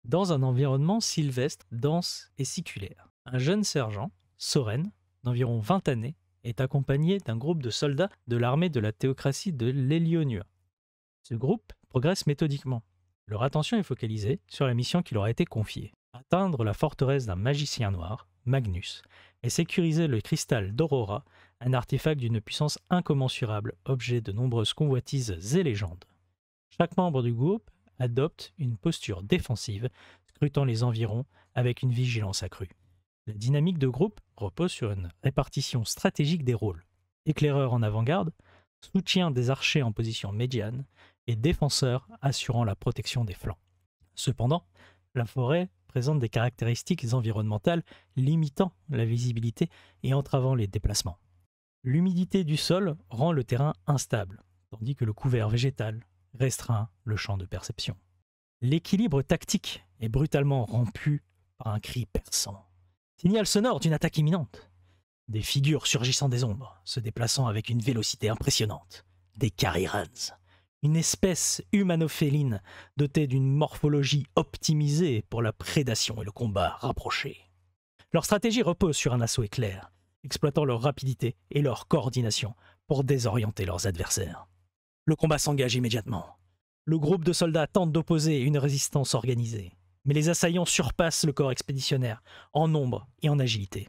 dans un environnement sylvestre, dense et siculaire. Un jeune sergent, Soren, d'environ 20 années, est accompagné d'un groupe de soldats de l'armée de la théocratie de l'Hélionua. Ce groupe progresse méthodiquement. Leur attention est focalisée sur la mission qui leur a été confiée. Atteindre la forteresse d'un magicien noir, Magnus, et sécuriser le cristal d'Aurora, un artefact d'une puissance incommensurable, objet de nombreuses convoitises et légendes. Chaque membre du groupe adopte une posture défensive, scrutant les environs avec une vigilance accrue. La dynamique de groupe repose sur une répartition stratégique des rôles. Éclaireur en avant-garde, soutien des archers en position médiane et défenseur assurant la protection des flancs. Cependant, la forêt présente des caractéristiques environnementales limitant la visibilité et entravant les déplacements. L'humidité du sol rend le terrain instable, tandis que le couvert végétal restreint le champ de perception. L'équilibre tactique est brutalement rompu par un cri perçant. Signal sonore d'une attaque imminente. Des figures surgissant des ombres, se déplaçant avec une vélocité impressionnante. Des Carirans, une espèce humanophéline dotée d'une morphologie optimisée pour la prédation et le combat rapproché. Leur stratégie repose sur un assaut éclair, exploitant leur rapidité et leur coordination pour désorienter leurs adversaires. Le combat s'engage immédiatement. Le groupe de soldats tente d'opposer une résistance organisée, mais les assaillants surpassent le corps expéditionnaire en nombre et en agilité.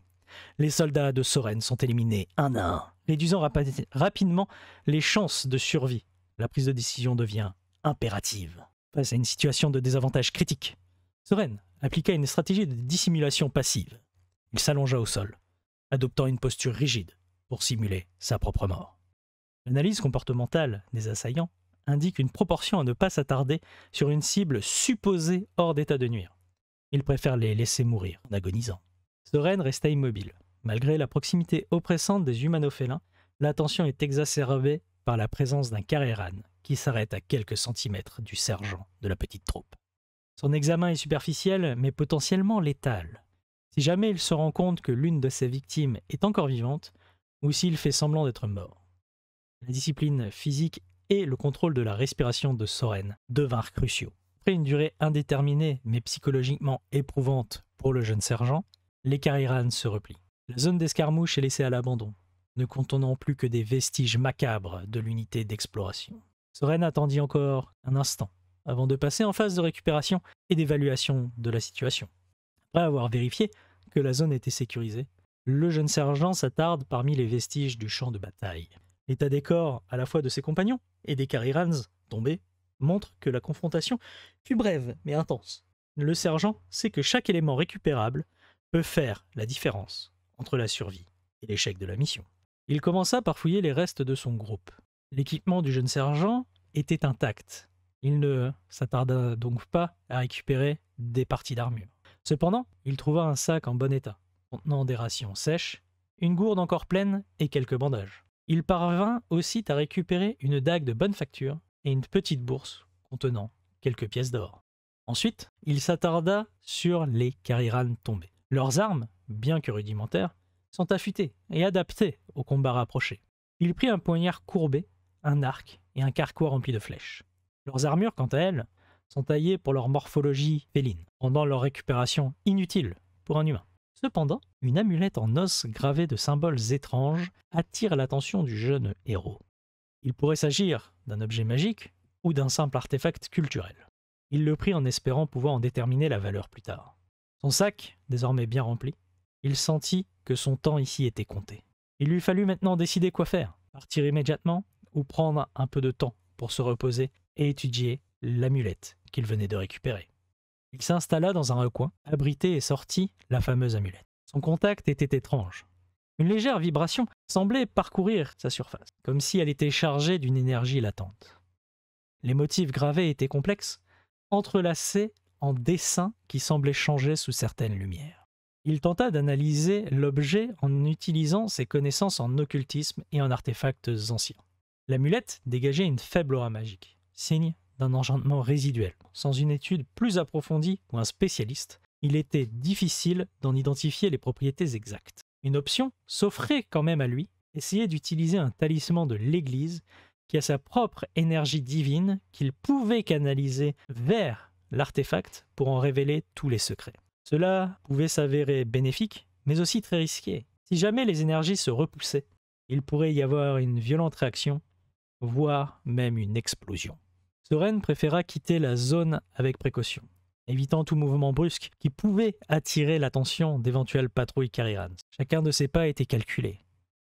Les soldats de Soren sont éliminés un à un, réduisant rapidement les chances de survie. La prise de décision devient impérative. Face à une situation de désavantage critique, Soren appliqua une stratégie de dissimulation passive. Il s'allongea au sol, adoptant une posture rigide pour simuler sa propre mort. L'analyse comportementale des assaillants indique une proportion à ne pas s'attarder sur une cible supposée hors d'état de nuire. Ils préfèrent les laisser mourir en agonisant. Soren resta immobile. Malgré la proximité oppressante des humanofélins, la tension est exacerbée par la présence d'un Cariran qui s'arrête à quelques centimètres du sergent de la petite troupe. Son examen est superficiel mais potentiellement létal. Si jamais il se rend compte que l'une de ses victimes est encore vivante, ou s'il fait semblant d'être mort. La discipline physique et le contrôle de la respiration de Soren devinrent cruciaux. Après une durée indéterminée mais psychologiquement éprouvante pour le jeune sergent, les Carirans se replient. La zone d'escarmouche est laissée à l'abandon, ne contenant plus que des vestiges macabres de l'unité d'exploration. Soren attendit encore un instant avant de passer en phase de récupération et d'évaluation de la situation. Après avoir vérifié que la zone était sécurisée, le jeune sergent s'attarde parmi les vestiges du champ de bataille. L'état des corps à la fois de ses compagnons et des Carirans tombés montre que la confrontation fut brève mais intense. Le sergent sait que chaque élément récupérable peut faire la différence entre la survie et l'échec de la mission. Il commença par fouiller les restes de son groupe. L'équipement du jeune sergent était intact. Il ne s'attarda donc pas à récupérer des parties d'armure. Cependant, il trouva un sac en bon état, contenant des rations sèches, une gourde encore pleine et quelques bandages. Il parvint aussi à récupérer une dague de bonne facture et une petite bourse contenant quelques pièces d'or. Ensuite, il s'attarda sur les Carirans tombés. Leurs armes, bien que rudimentaires, sont affûtées et adaptées au combat rapproché. Il prit un poignard courbé, un arc et un carquois rempli de flèches. Leurs armures, quant à elles, sont taillées pour leur morphologie féline, rendant leur récupération inutile pour un humain. Cependant, une amulette en os gravée de symboles étranges attire l'attention du jeune héros. Il pourrait s'agir d'un objet magique ou d'un simple artefact culturel. Il le prit en espérant pouvoir en déterminer la valeur plus tard. Son sac, désormais bien rempli, il sentit que son temps ici était compté. Il lui fallut maintenant décider quoi faire, partir immédiatement ou prendre un peu de temps pour se reposer et étudier l'amulette qu'il venait de récupérer. Il s'installa dans un recoin, abrité et sortit la fameuse amulette. Son contact était étrange. Une légère vibration semblait parcourir sa surface, comme si elle était chargée d'une énergie latente. Les motifs gravés étaient complexes, entrelacés en dessins qui semblaient changer sous certaines lumières. Il tenta d'analyser l'objet en utilisant ses connaissances en occultisme et en artefacts anciens. L'amulette dégageait une faible aura magique, signe d'un enchantement résiduel. Sans une étude plus approfondie ou un spécialiste, il était difficile d'en identifier les propriétés exactes. Une option s'offrait quand même à lui, essayer d'utiliser un talisman de l'Église qui a sa propre énergie divine qu'il pouvait canaliser vers l'artefact pour en révéler tous les secrets. Cela pouvait s'avérer bénéfique, mais aussi très risqué. Si jamais les énergies se repoussaient, il pourrait y avoir une violente réaction, voire même une explosion. Soren préféra quitter la zone avec précaution, évitant tout mouvement brusque qui pouvait attirer l'attention d'éventuelles patrouilles Carirans. Chacun de ses pas était calculé.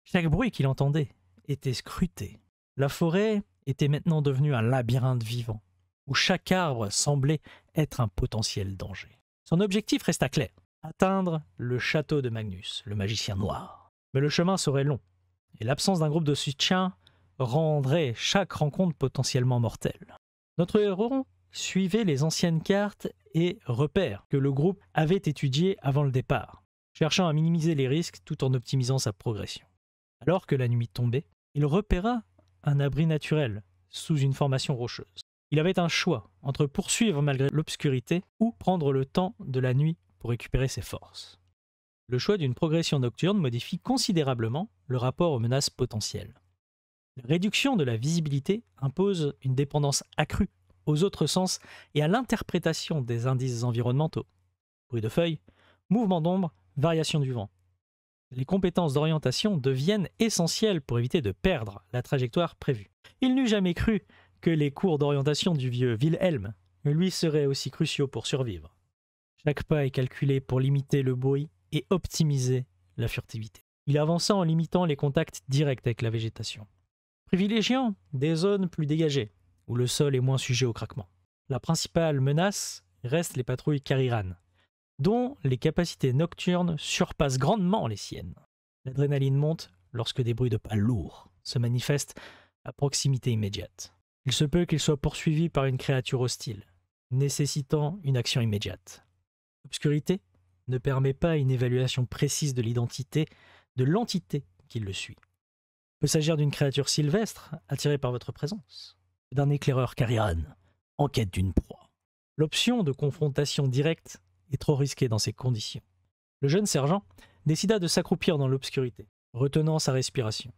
Chaque bruit qu'il entendait était scruté. La forêt était maintenant devenue un labyrinthe vivant, où chaque arbre semblait être un potentiel danger. Son objectif resta clair, atteindre le château de Magnus, le magicien noir. Mais le chemin serait long, et l'absence d'un groupe de soutien rendrait chaque rencontre potentiellement mortelle. Notre héros suivait les anciennes cartes et repères que le groupe avait étudiés avant le départ, cherchant à minimiser les risques tout en optimisant sa progression. Alors que la nuit tombait, il repéra un abri naturel sous une formation rocheuse. Il avait un choix entre poursuivre malgré l'obscurité ou prendre le temps de la nuit pour récupérer ses forces. Le choix d'une progression nocturne modifie considérablement le rapport aux menaces potentielles. La réduction de la visibilité impose une dépendance accrue aux autres sens et à l'interprétation des indices environnementaux. Bruit de feuilles, mouvement d'ombre, variation du vent. Les compétences d'orientation deviennent essentielles pour éviter de perdre la trajectoire prévue. Il n'eût jamais cru que les cours d'orientation du vieux Wilhelm lui seraient aussi cruciaux pour survivre. Chaque pas est calculé pour limiter le bruit et optimiser la furtivité. Il avança en limitant les contacts directs avec la végétation, privilégiant des zones plus dégagées, où le sol est moins sujet au craquement. La principale menace reste les patrouilles Cariran, dont les capacités nocturnes surpassent grandement les siennes. L'adrénaline monte lorsque des bruits de pas lourds se manifestent à proximité immédiate. Il se peut qu'il soit poursuivi par une créature hostile, nécessitant une action immédiate. L'obscurité ne permet pas une évaluation précise de l'identité de l'entité qui le suit. Il peut s'agir d'une créature sylvestre attirée par votre présence, d'un éclaireur Cariran en quête d'une proie. L'option de confrontation directe est trop risquée dans ces conditions. Le jeune sergent décida de s'accroupir dans l'obscurité, retenant sa respiration.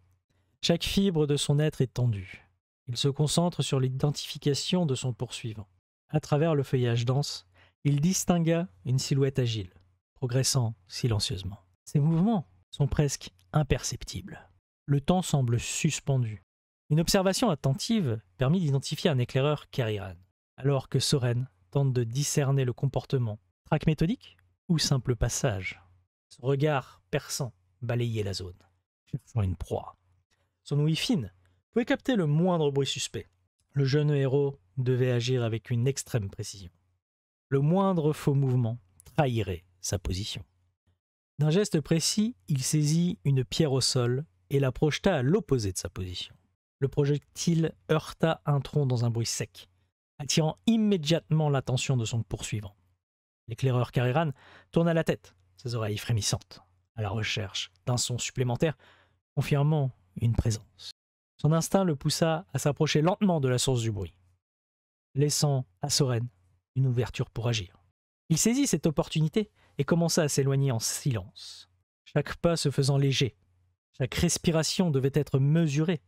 Chaque fibre de son être est tendue. Il se concentre sur l'identification de son poursuivant. À travers le feuillage dense, il distingua une silhouette agile, progressant silencieusement. Ses mouvements sont presque imperceptibles. Le temps semble suspendu. Une observation attentive permit d'identifier un éclaireur Cariran, alors que Soren tente de discerner le comportement. Traque méthodique ou simple passage? Son regard perçant balayait la zone, cherchant une proie. Son ouïe fine pouvait capter le moindre bruit suspect. Le jeune héros devait agir avec une extrême précision. Le moindre faux mouvement trahirait sa position. D'un geste précis, il saisit une pierre au sol et la projeta à l'opposé de sa position. Le projectile heurta un tronc dans un bruit sec, attirant immédiatement l'attention de son poursuivant. L'éclaireur Cariran tourna la tête, ses oreilles frémissantes, à la recherche d'un son supplémentaire, confirmant une présence. Son instinct le poussa à s'approcher lentement de la source du bruit, laissant à Soren une ouverture pour agir. Il saisit cette opportunité et commença à s'éloigner en silence, chaque pas se faisant léger. Chaque respiration devait être mesurée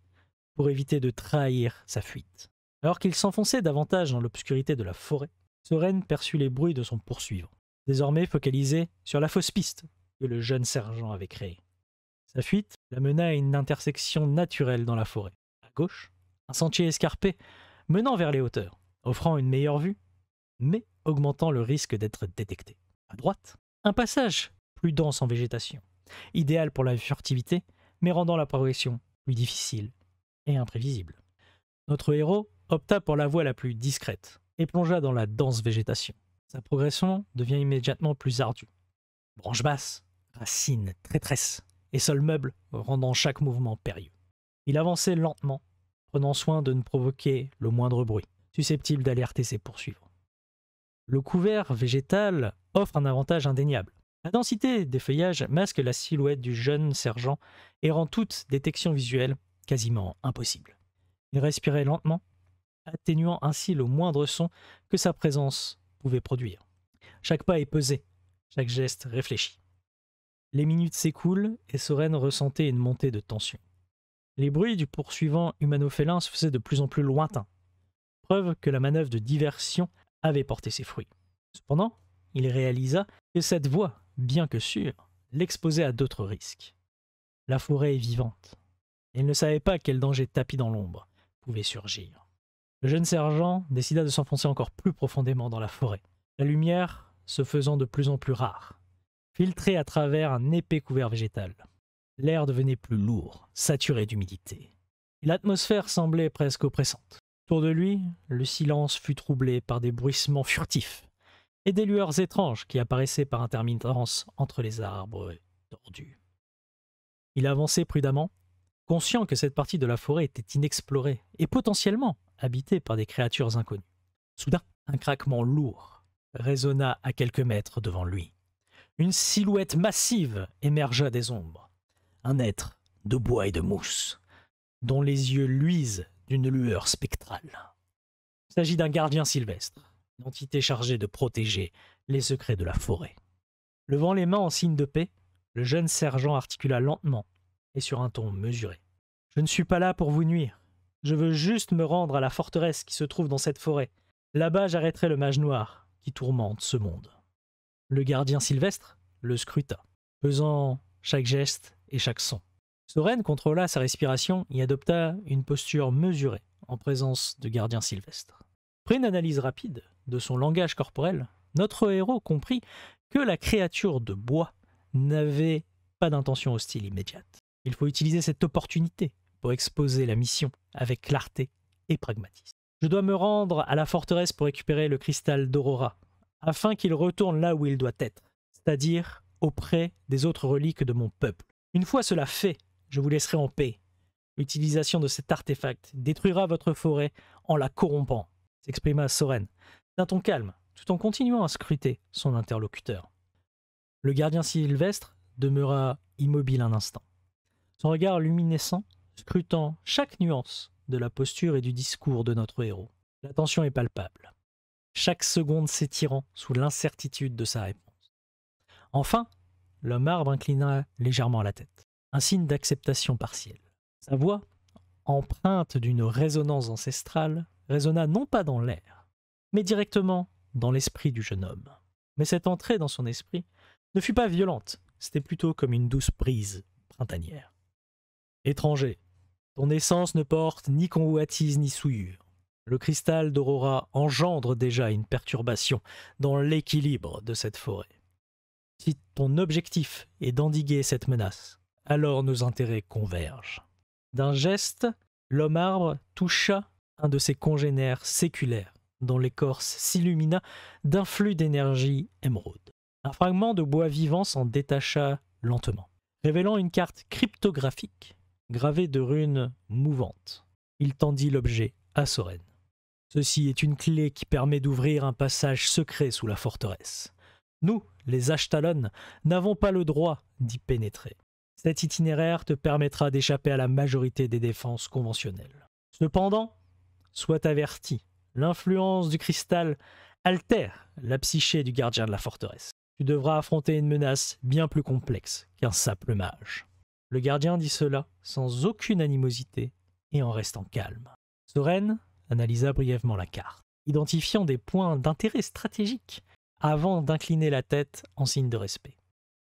pour éviter de trahir sa fuite. Alors qu'il s'enfonçait davantage dans l'obscurité de la forêt, Soren perçut les bruits de son poursuivant, désormais focalisé sur la fausse piste que le jeune sergent avait créée. Sa fuite la mena à une intersection naturelle dans la forêt. À gauche, un sentier escarpé menant vers les hauteurs, offrant une meilleure vue, mais augmentant le risque d'être détecté. À droite, un passage plus dense en végétation, idéal pour la furtivité, mais rendant la progression plus difficile et imprévisible. Notre héros opta pour la voie la plus discrète et plongea dans la dense végétation. Sa progression devient immédiatement plus ardue. Branches basses, racines traîtresses et sol meuble rendant chaque mouvement périlleux. Il avançait lentement, prenant soin de ne provoquer le moindre bruit, susceptible d'alerter ses poursuivants. Le couvert végétal offre un avantage indéniable. La densité des feuillages masque la silhouette du jeune sergent et rend toute détection visuelle quasiment impossible. Il respirait lentement, atténuant ainsi le moindre son que sa présence pouvait produire. Chaque pas est pesé, chaque geste réfléchi. Les minutes s'écoulent et Soren ressentait une montée de tension. Les bruits du poursuivant humano-félin se faisaient de plus en plus lointains, preuve que la manœuvre de diversion avait porté ses fruits. Cependant, il réalisa que cette voie, bien que sûre, l'exposait à d'autres risques. La forêt est vivante, et il ne savait pas quel danger tapi dans l'ombre pouvait surgir. Le jeune sergent décida de s'enfoncer encore plus profondément dans la forêt, la lumière se faisant de plus en plus rare, filtrée à travers un épais couvert végétal. L'air devenait plus lourd, saturé d'humidité. L'atmosphère semblait presque oppressante. Autour de lui, le silence fut troublé par des bruissements furtifs et des lueurs étranges qui apparaissaient par intermittence entre les arbres tordus. Il avançait prudemment, conscient que cette partie de la forêt était inexplorée et potentiellement habitée par des créatures inconnues. Soudain, un craquement lourd résonna à quelques mètres devant lui. Une silhouette massive émergea des ombres. Un être de bois et de mousse, dont les yeux luisent d'une lueur spectrale. Il s'agit d'un gardien sylvestre, une entité chargée de protéger les secrets de la forêt. Levant les mains en signe de paix, le jeune sergent articula lentement et sur un ton mesuré. « Je ne suis pas là pour vous nuire. Je veux juste me rendre à la forteresse qui se trouve dans cette forêt. Là-bas, j'arrêterai le mage noir qui tourmente ce monde. » Le gardien sylvestre le scruta, pesant chaque geste et chaque son. Soren contrôla sa respiration et adopta une posture mesurée en présence de gardien sylvestre. Après une analyse rapide de son langage corporel, notre héros comprit que la créature de bois n'avait pas d'intention hostile immédiate. Il faut utiliser cette opportunité pour exposer la mission avec clarté et pragmatisme. Je dois me rendre à la forteresse pour récupérer le cristal d'Aurora, afin qu'il retourne là où il doit être, c'est-à-dire auprès des autres reliques de mon peuple. Une fois cela fait, je vous laisserai en paix. L'utilisation de cet artefact détruira votre forêt en la corrompant, s'exprima Soren, d'un ton calme, tout en continuant à scruter son interlocuteur. Le gardien sylvestre demeura immobile un instant, son regard luminescent scrutant chaque nuance de la posture et du discours de notre héros. La tension est palpable, chaque seconde s'étirant sous l'incertitude de sa réponse. Enfin, l'homme arbre inclina légèrement la tête, un signe d'acceptation partielle. Sa voix, empreinte d'une résonance ancestrale, résonna non pas dans l'air, mais directement dans l'esprit du jeune homme. Mais cette entrée dans son esprit ne fut pas violente, c'était plutôt comme une douce brise printanière. Étranger, ton essence ne porte ni convoitise ni souillure. Le cristal d'Aurora engendre déjà une perturbation dans l'équilibre de cette forêt. Si ton objectif est d'endiguer cette menace, alors nos intérêts convergent. D'un geste, l'homme arbre toucha un de ses congénères séculaires, dont l'écorce s'illumina d'un flux d'énergie émeraude. Un fragment de bois vivant s'en détacha lentement, révélant une carte cryptographique gravée de runes mouvantes. Il tendit l'objet à Soren. Ceci est une clé qui permet d'ouvrir un passage secret sous la forteresse. Nous, les Ashtalon, n'avons pas le droit d'y pénétrer. Cet itinéraire te permettra d'échapper à la majorité des défenses conventionnelles. Cependant, sois averti, l'influence du cristal altère la psyché du gardien de la forteresse. Tu devras affronter une menace bien plus complexe qu'un simple mage. Le gardien dit cela sans aucune animosité et en restant calme. Soren analysa brièvement la carte, identifiant des points d'intérêt stratégique avant d'incliner la tête en signe de respect.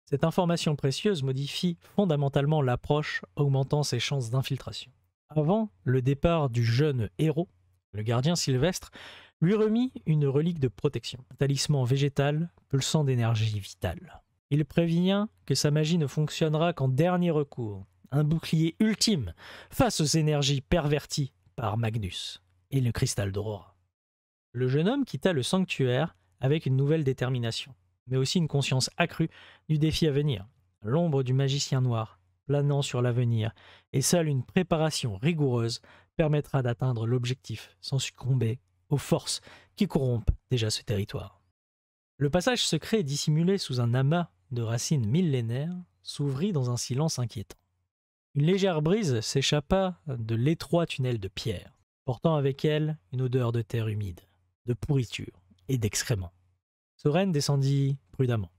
Cette information précieuse modifie fondamentalement l'approche, augmentant ses chances d'infiltration. Avant le départ du jeune héros, le gardien sylvestre lui remit une relique de protection, un talisman végétal pulsant d'énergie vitale. Il prévient que sa magie ne fonctionnera qu'en dernier recours, un bouclier ultime face aux énergies perverties par Magnus et le cristal d'Aurora. Le jeune homme quitta le sanctuaire avec une nouvelle détermination, mais aussi une conscience accrue du défi à venir, l'ombre du magicien noir planant sur l'avenir, et seule une préparation rigoureuse permettra d'atteindre l'objectif sans succomber aux forces qui corrompent déjà ce territoire. Le passage secret dissimulé sous un amas de racines millénaires s'ouvrit dans un silence inquiétant. Une légère brise s'échappa de l'étroit tunnel de pierre, portant avec elle une odeur de terre humide, de pourriture et d'excréments. Soren descendit prudemment,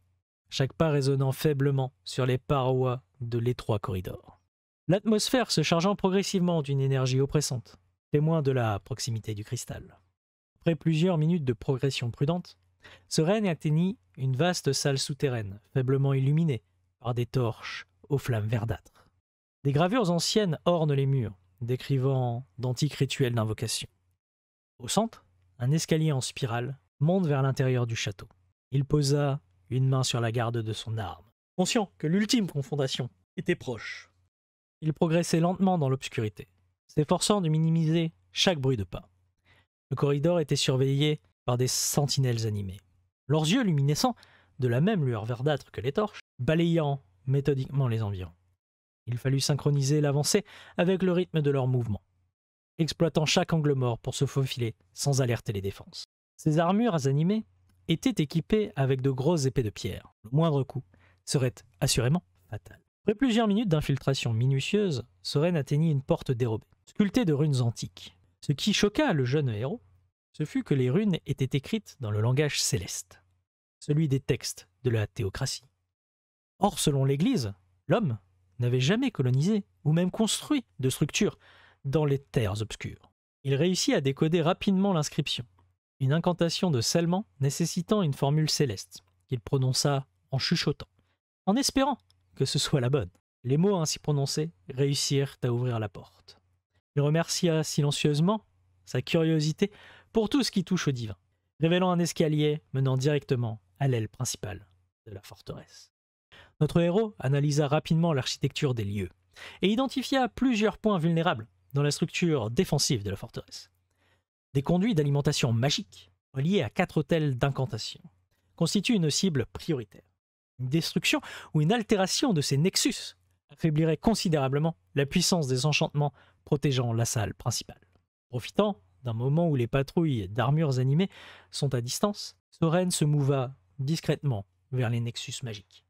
chaque pas résonnant faiblement sur les parois de l'étroit corridor. L'atmosphère se chargeant progressivement d'une énergie oppressante, témoin de la proximité du cristal. Après plusieurs minutes de progression prudente, Soren atteignit une vaste salle souterraine, faiblement illuminée par des torches aux flammes verdâtres. Des gravures anciennes ornent les murs, décrivant d'antiques rituels d'invocation. Au centre, un escalier en spirale monte vers l'intérieur du château. Il posa une main sur la garde de son arme, conscient que l'ultime confrontation était proche. Il progressait lentement dans l'obscurité, s'efforçant de minimiser chaque bruit de pas. Le corridor était surveillé par des sentinelles animées. Leurs yeux luminescents, de la même lueur verdâtre que les torches, balayant méthodiquement les environs. Il fallut synchroniser l'avancée avec le rythme de leurs mouvements, exploitant chaque angle mort pour se faufiler sans alerter les défenses. Ces armures animées étaient équipées avec de grosses épées de pierre. Le moindre coup serait assurément fatal. Après plusieurs minutes d'infiltration minutieuse, Soren atteignit une porte dérobée, sculptée de runes antiques. Ce qui choqua le jeune héros, ce fut que les runes étaient écrites dans le langage céleste, celui des textes de la théocratie. Or, selon l'Église, l'homme n'avait jamais colonisé ou même construit de structure dans les terres obscures. Il réussit à décoder rapidement l'inscription, une incantation de scellement nécessitant une formule céleste, qu'il prononça en chuchotant, en espérant que ce soit la bonne. Les mots ainsi prononcés réussirent à ouvrir la porte. Il remercia silencieusement sa curiosité pour tout ce qui touche au divin, révélant un escalier menant directement à l'aile principale de la forteresse. Notre héros analysa rapidement l'architecture des lieux et identifia plusieurs points vulnérables dans la structure défensive de la forteresse. Des conduits d'alimentation magiques reliés à 4 autels d'incantation constituent une cible prioritaire. Une destruction ou une altération de ces nexus affaiblirait considérablement la puissance des enchantements protégeant la salle principale. Profitant d'un moment où les patrouilles d'armures animées sont à distance, Soren se mouva discrètement vers les nexus magiques.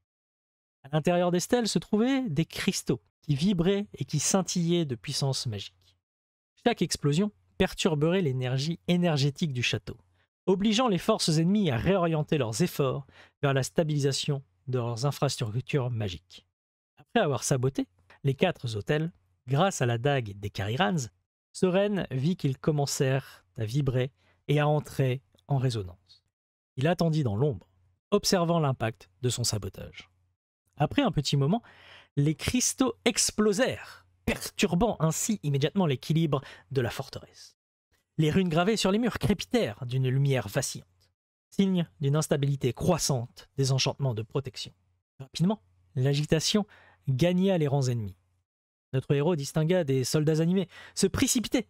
À l'intérieur des stèles se trouvaient des cristaux qui vibraient et qui scintillaient de puissance magique. Chaque explosion perturberait l'énergie énergétique du château, obligeant les forces ennemies à réorienter leurs efforts vers la stabilisation de leurs infrastructures magiques. Après avoir saboté les 4 autels, grâce à la dague des Carirans, Soren vit qu'ils commencèrent à vibrer et à entrer en résonance. Il attendit dans l'ombre, observant l'impact de son sabotage. Après un petit moment, les cristaux explosèrent, perturbant ainsi immédiatement l'équilibre de la forteresse. Les runes gravées sur les murs crépitèrent d'une lumière vacillante, signe d'une instabilité croissante des enchantements de protection. Rapidement, l'agitation gagna les rangs ennemis. Notre héros distingua des soldats animés se précipiter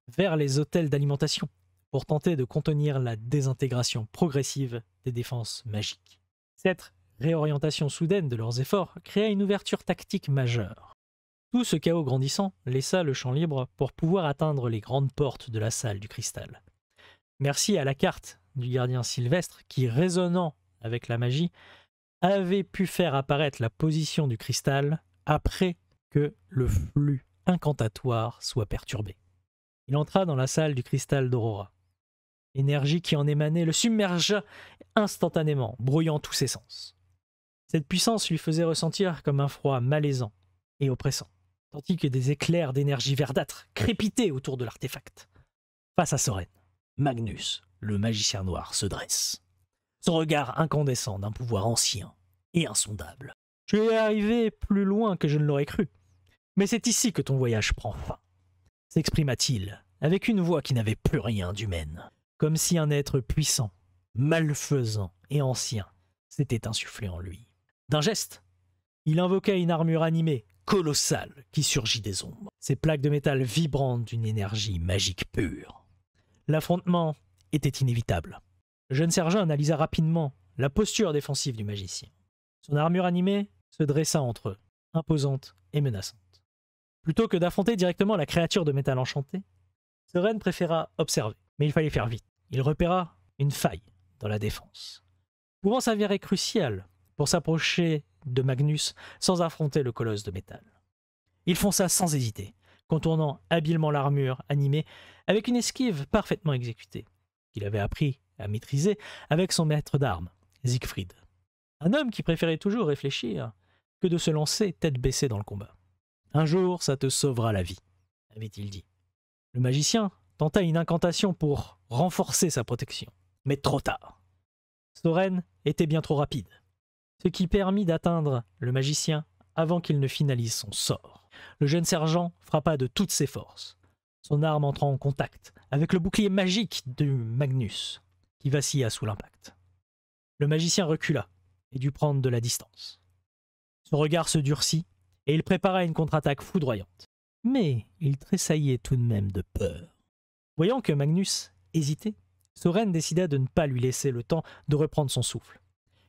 vers les autels d'alimentation pour tenter de contenir la désintégration progressive des défenses magiques. Cette réorientation soudaine de leurs efforts créa une ouverture tactique majeure. Tout ce chaos grandissant laissa le champ libre pour pouvoir atteindre les grandes portes de la salle du cristal. Merci à la carte du gardien Sylvestre qui, résonnant avec la magie, avait pu faire apparaître la position du cristal après que le flux incantatoire soit perturbé. Il entra dans la salle du cristal d'Aurora. L'énergie qui en émanait le submergea instantanément, brouillant tous ses sens. Cette puissance lui faisait ressentir comme un froid malaisant et oppressant, tandis que des éclairs d'énergie verdâtre crépitaient autour de l'artefact. Face à Soren, Magnus, le magicien noir, se dresse. Son regard incandescent d'un pouvoir ancien et insondable. « Tu es arrivé plus loin que je ne l'aurais cru, mais c'est ici que ton voyage prend fin. » s'exprima-t-il, avec une voix qui n'avait plus rien d'humaine, comme si un être puissant, malfaisant et ancien s'était insufflé en lui. D'un geste, il invoqua une armure animée, colossale, qui surgit des ombres, ses plaques de métal vibrantes d'une énergie magique pure. L'affrontement était inévitable. Le jeune sergent analysa rapidement la posture défensive du magicien. Son armure animée se dressa entre eux, imposante et menaçante. Plutôt que d'affronter directement la créature de métal enchanté, Soren préféra observer, mais il fallait faire vite. Il repéra une faille dans la défense, pouvant s'avérer cruciale pour s'approcher de Magnus sans affronter le colosse de métal. Il fonça sans hésiter, contournant habilement l'armure animée avec une esquive parfaitement exécutée, qu'il avait appris à maîtriser avec son maître d'armes, Siegfried. Un homme qui préférait toujours réfléchir que de se lancer tête baissée dans le combat. « Un jour, ça te sauvera la vie », avait-il dit. Le magicien tenta une incantation pour renforcer sa protection. Mais trop tard. Soren était bien trop rapide, ce qui permit d'atteindre le magicien avant qu'il ne finalise son sort. Le jeune sergent frappa de toutes ses forces, son arme entrant en contact avec le bouclier magique de Magnus, qui vacilla sous l'impact. Le magicien recula et dut prendre de la distance. Son regard se durcit et il prépara une contre-attaque foudroyante. Mais il tressaillait tout de même de peur. Voyant que Magnus hésitait, Soren décida de ne pas lui laisser le temps de reprendre son souffle.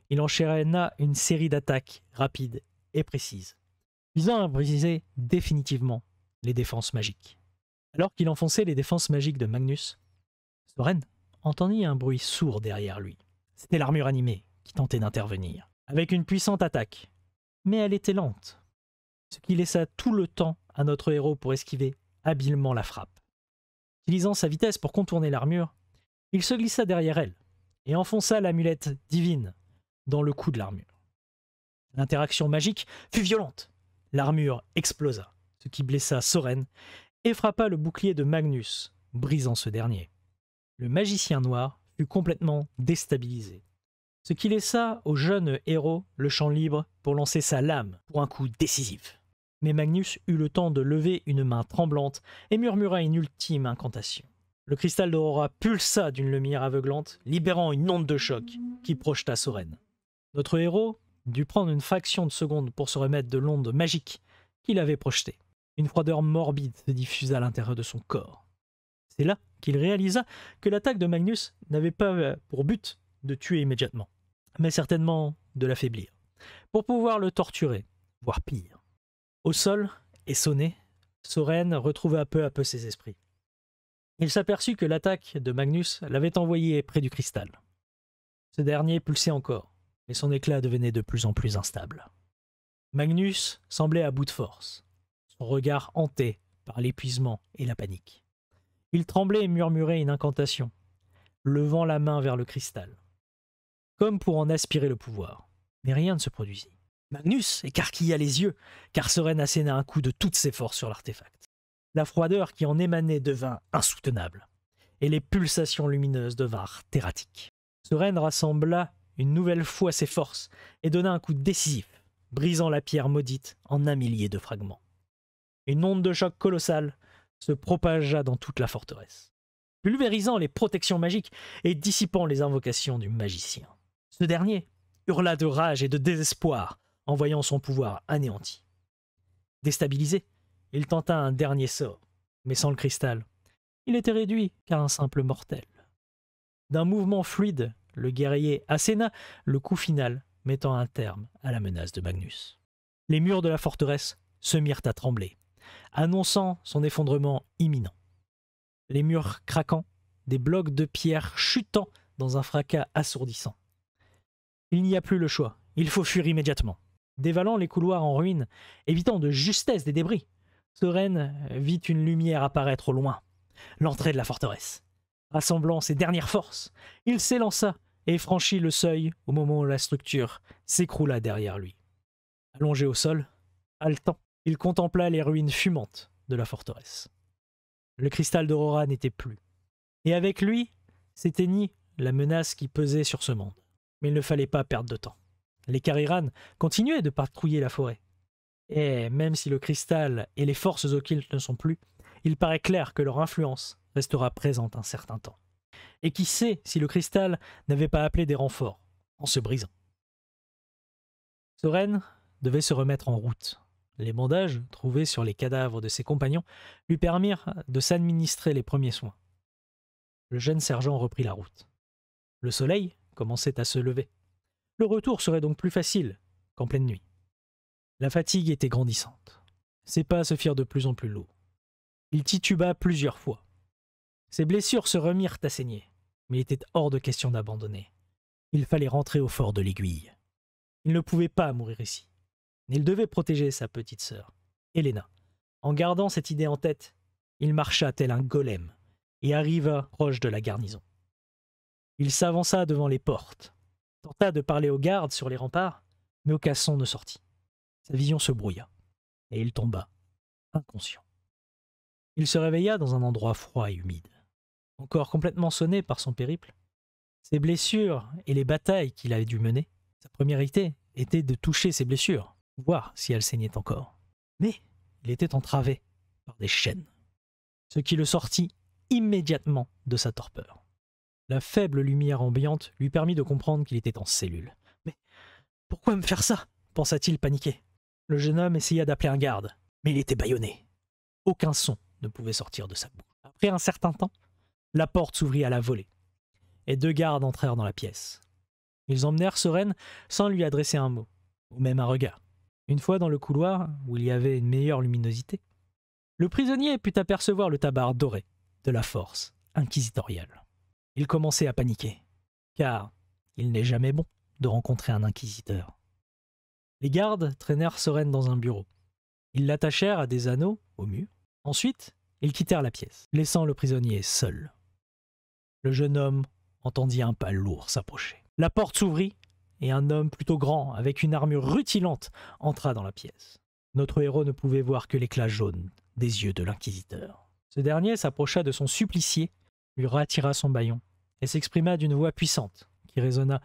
Il enchaîna une série d'attaques rapides et précises, visant à briser définitivement les défenses magiques. Alors qu'il enfonçait les défenses magiques de Magnus, Soren entendit un bruit sourd derrière lui. C'était l'armure animée qui tentait d'intervenir, avec une puissante attaque. Mais elle était lente, ce qui laissa tout le temps à notre héros pour esquiver habilement la frappe. Utilisant sa vitesse pour contourner l'armure, il se glissa derrière elle et enfonça l'amulette divine dans le cou de l'armure. L'interaction magique fut violente. L'armure explosa, ce qui blessa Soren et frappa le bouclier de Magnus, brisant ce dernier. Le magicien noir fut complètement déstabilisé, ce qui laissa au jeune héros le champ libre pour lancer sa lame pour un coup décisif. Mais Magnus eut le temps de lever une main tremblante et murmura une ultime incantation. Le cristal d'Aurora pulsa d'une lumière aveuglante, libérant une onde de choc qui projeta Soren. Notre héros dut prendre une fraction de seconde pour se remettre de l'onde magique qu'il avait projetée. Une froideur morbide se diffusa à l'intérieur de son corps. C'est là qu'il réalisa que l'attaque de Magnus n'avait pas pour but de tuer immédiatement, mais certainement de l'affaiblir, pour pouvoir le torturer, voire pire. Au sol, et sonné, Soren retrouva peu à peu ses esprits. Il s'aperçut que l'attaque de Magnus l'avait envoyé près du cristal. Ce dernier pulsait encore, mais son éclat devenait de plus en plus instable. Magnus semblait à bout de force, son regard hanté par l'épuisement et la panique. Il tremblait et murmurait une incantation, levant la main vers le cristal, comme pour en aspirer le pouvoir. Mais rien ne se produisit. Magnus écarquilla les yeux, car Soren asséna un coup de toutes ses forces sur l'artefact. La froideur qui en émanait devint insoutenable, et les pulsations lumineuses devinrent erratiques. Soren rassembla une nouvelle fois ses forces et donna un coup décisif, brisant la pierre maudite en un millier de fragments. Une onde de choc colossale se propagea dans toute la forteresse, pulvérisant les protections magiques et dissipant les invocations du magicien. Ce dernier hurla de rage et de désespoir en voyant son pouvoir anéanti. Déstabilisé, il tenta un dernier sort, mais sans le cristal, il était réduit qu'à un simple mortel. D'un mouvement fluide, le guerrier asséna le coup final, mettant un terme à la menace de Magnus. Les murs de la forteresse se mirent à trembler, annonçant son effondrement imminent. Les murs craquant, des blocs de pierre chutant dans un fracas assourdissant. Il n'y a plus le choix, il faut fuir immédiatement. Dévalant les couloirs en ruine, évitant de justesse des débris, Soren vit une lumière apparaître au loin, l'entrée de la forteresse. Rassemblant ses dernières forces, il s'élança et franchit le seuil au moment où la structure s'écroula derrière lui. Allongé au sol, haletant, il contempla les ruines fumantes de la forteresse. Le cristal d'Aurora n'était plus, et avec lui s'éteignit la menace qui pesait sur ce monde. Mais il ne fallait pas perdre de temps. Les Kariran continuaient de patrouiller la forêt. Et même si le cristal et les forces occultes ne sont plus, il paraît clair que leur influence restera présente un certain temps. Et qui sait si le cristal n'avait pas appelé des renforts en se brisant. Soren devait se remettre en route. Les bandages trouvés sur les cadavres de ses compagnons lui permirent de s'administrer les premiers soins. Le jeune sergent reprit la route. Le soleil commençait à se lever. Le retour serait donc plus facile qu'en pleine nuit. La fatigue était grandissante. Ses pas se firent de plus en plus lourds. Il tituba plusieurs fois. Ses blessures se remirent à saigner, mais il était hors de question d'abandonner. Il fallait rentrer au fort de l'Aiguille. Il ne pouvait pas mourir ici. Il devait protéger sa petite sœur, Helena. En gardant cette idée en tête, il marcha tel un golem et arriva proche de la garnison. Il s'avança devant les portes, tenta de parler aux gardes sur les remparts, mais aucun son ne sortit. Sa vision se brouilla, et il tomba, inconscient. Il se réveilla dans un endroit froid et humide. encore complètement sonné par son périple, ses blessures et les batailles qu'il avait dû mener. Sa première idée était de toucher ses blessures, voir si elles saignaient encore. Mais il était entravé par des chaînes, ce qui le sortit immédiatement de sa torpeur. La faible lumière ambiante lui permit de comprendre qu'il était en cellule. « Mais pourquoi me faire ça ?» pensa-t-il paniqué. Le jeune homme essaya d'appeler un garde, mais il était bâillonné. Aucun son ne pouvait sortir de sa bouche. Après un certain temps, la porte s'ouvrit à la volée, et 2 gardes entrèrent dans la pièce. Ils emmenèrent Soren sans lui adresser un mot, ou même un regard. Une fois dans le couloir, où il y avait une meilleure luminosité, le prisonnier put apercevoir le tabard doré de la force inquisitoriale. Il commençait à paniquer, car il n'est jamais bon de rencontrer un inquisiteur. Les gardes traînèrent Soren dans un bureau. Ils l'attachèrent à des anneaux au mur. Ensuite, ils quittèrent la pièce, laissant le prisonnier seul. Le jeune homme entendit un pas lourd s'approcher. La porte s'ouvrit et un homme plutôt grand, avec une armure rutilante, entra dans la pièce. Notre héros ne pouvait voir que l'éclat jaune des yeux de l'inquisiteur. Ce dernier s'approcha de son supplicié, lui rattira son bâillon et s'exprima d'une voix puissante qui résonna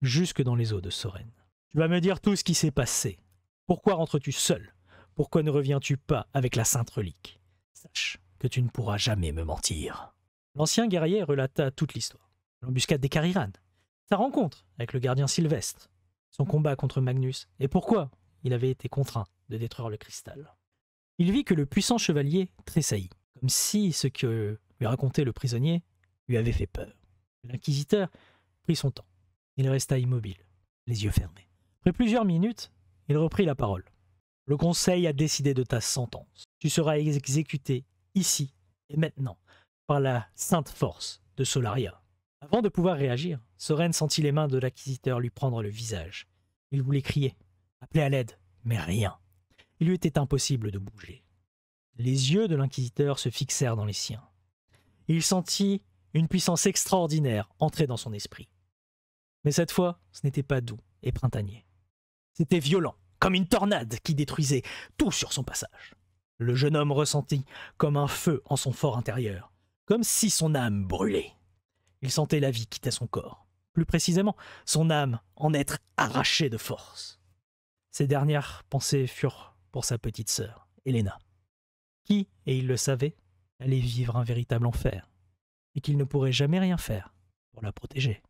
jusque dans les os de Soren. « Tu vas me dire tout ce qui s'est passé. Pourquoi rentres-tu seul? Pourquoi ne reviens-tu pas avec la sainte relique? Sache que tu ne pourras jamais me mentir. » L'ancien guerrier relata toute l'histoire. L'embuscade des Cariran, sa rencontre avec le gardien Sylvestre, son combat contre Magnus, et pourquoi il avait été contraint de détruire le cristal. Il vit que le puissant chevalier tressaillit, comme si ce que lui racontait le prisonnier lui avait fait peur. L'inquisiteur prit son temps. Il resta immobile, les yeux fermés. Après plusieurs minutes, il reprit la parole. « Le conseil a décidé de ta sentence. Tu seras exécuté ici et maintenant par la sainte force de Solaria. » Avant de pouvoir réagir, Soren sentit les mains de l'inquisiteur lui prendre le visage. Il voulait crier, appeler à l'aide, mais rien. Il lui était impossible de bouger. Les yeux de l'inquisiteur se fixèrent dans les siens. Il sentit une puissance extraordinaire entrer dans son esprit. Mais cette fois, ce n'était pas doux et printanier. C'était violent, comme une tornade qui détruisait tout sur son passage. Le jeune homme ressentit comme un feu en son fort intérieur, comme si son âme brûlait. Il sentait la vie quitter son corps, plus précisément son âme en être arrachée de force. Ses dernières pensées furent pour sa petite sœur, Helena, qui, et il le savait, allait vivre un véritable enfer, et qu'il ne pourrait jamais rien faire pour la protéger.